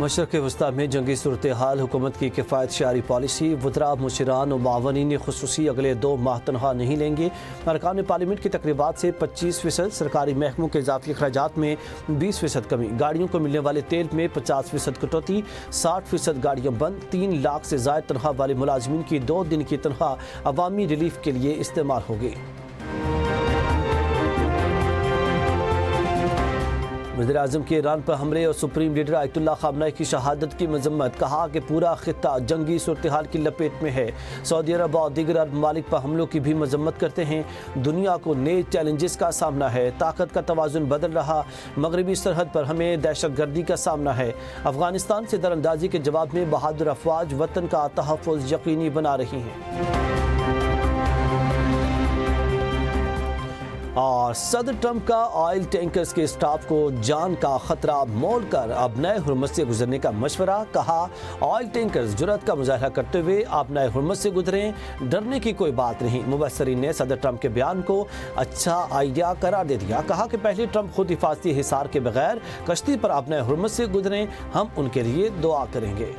مشرق وسطی میں جنگی صورتحال، حکومت کی کفایت شعاری پالیسی، وزراء، مشیران و معاونین خصوصی اگلے 2 ماہ تنخواہ نہیں لیں گے۔ ارکان پارلیمنٹ کی تقریبات سے 25%، سرکاری محکموں کے اضافی اخراجات میں 20% کمی، گاڑیوں کو ملنے والے تیل میں 50% کٹوتی، 60% گاڑیاں بند، 3 لاکھ سے زائد تنخواہ والے ملازمین کی 2 دن کی تنخواہ عوامی ریلیف کے لیے استعمال ہوگی۔ وزیر اعظم کے ایران پر حملے اور سپریم لیڈر آیت اللہ خامنہئی کی شہادت کی مذمت، کہا کہ پورا خطہ جنگی صورتحال کی لپیٹ میں ہے۔ سعودی عرب اور دیگر عرب ممالک پر حملوں کی بھی مذمت کرتے ہیں۔ دنیا کو نئے چیلنجز کا سامنا ہے، طاقت کا توازن بدل رہا، مغربی سرحد پر ہمیں دہشت گردی کا سامنا ہے۔ افغانستان سے در اندازی کے جواب میں بہادر افواج وطن کا تحفظ یقینی بنا رہی ہیں۔ اور صدر ٹرمپ کا آئل ٹینکرز کے اسٹاف کو جان کا خطرہ مول کر اب نئے ہرمز سے گزرنے کا مشورہ، کہا آئل ٹینکرز جرأت کا مظاہرہ کرتے ہوئے آپ نئے ہرمز سے گزریں، ڈرنے کی کوئی بات نہیں۔ مبصرین نے صدر ٹرمپ کے بیان کو اچھا آئیڈیا قرار دے دیا، کہا کہ پہلے ٹرمپ خود حفاظتی حصار کے بغیر کشتی پر آپ نئے ہرمز سے گزریں، ہم ان کے لیے دعا کریں گے۔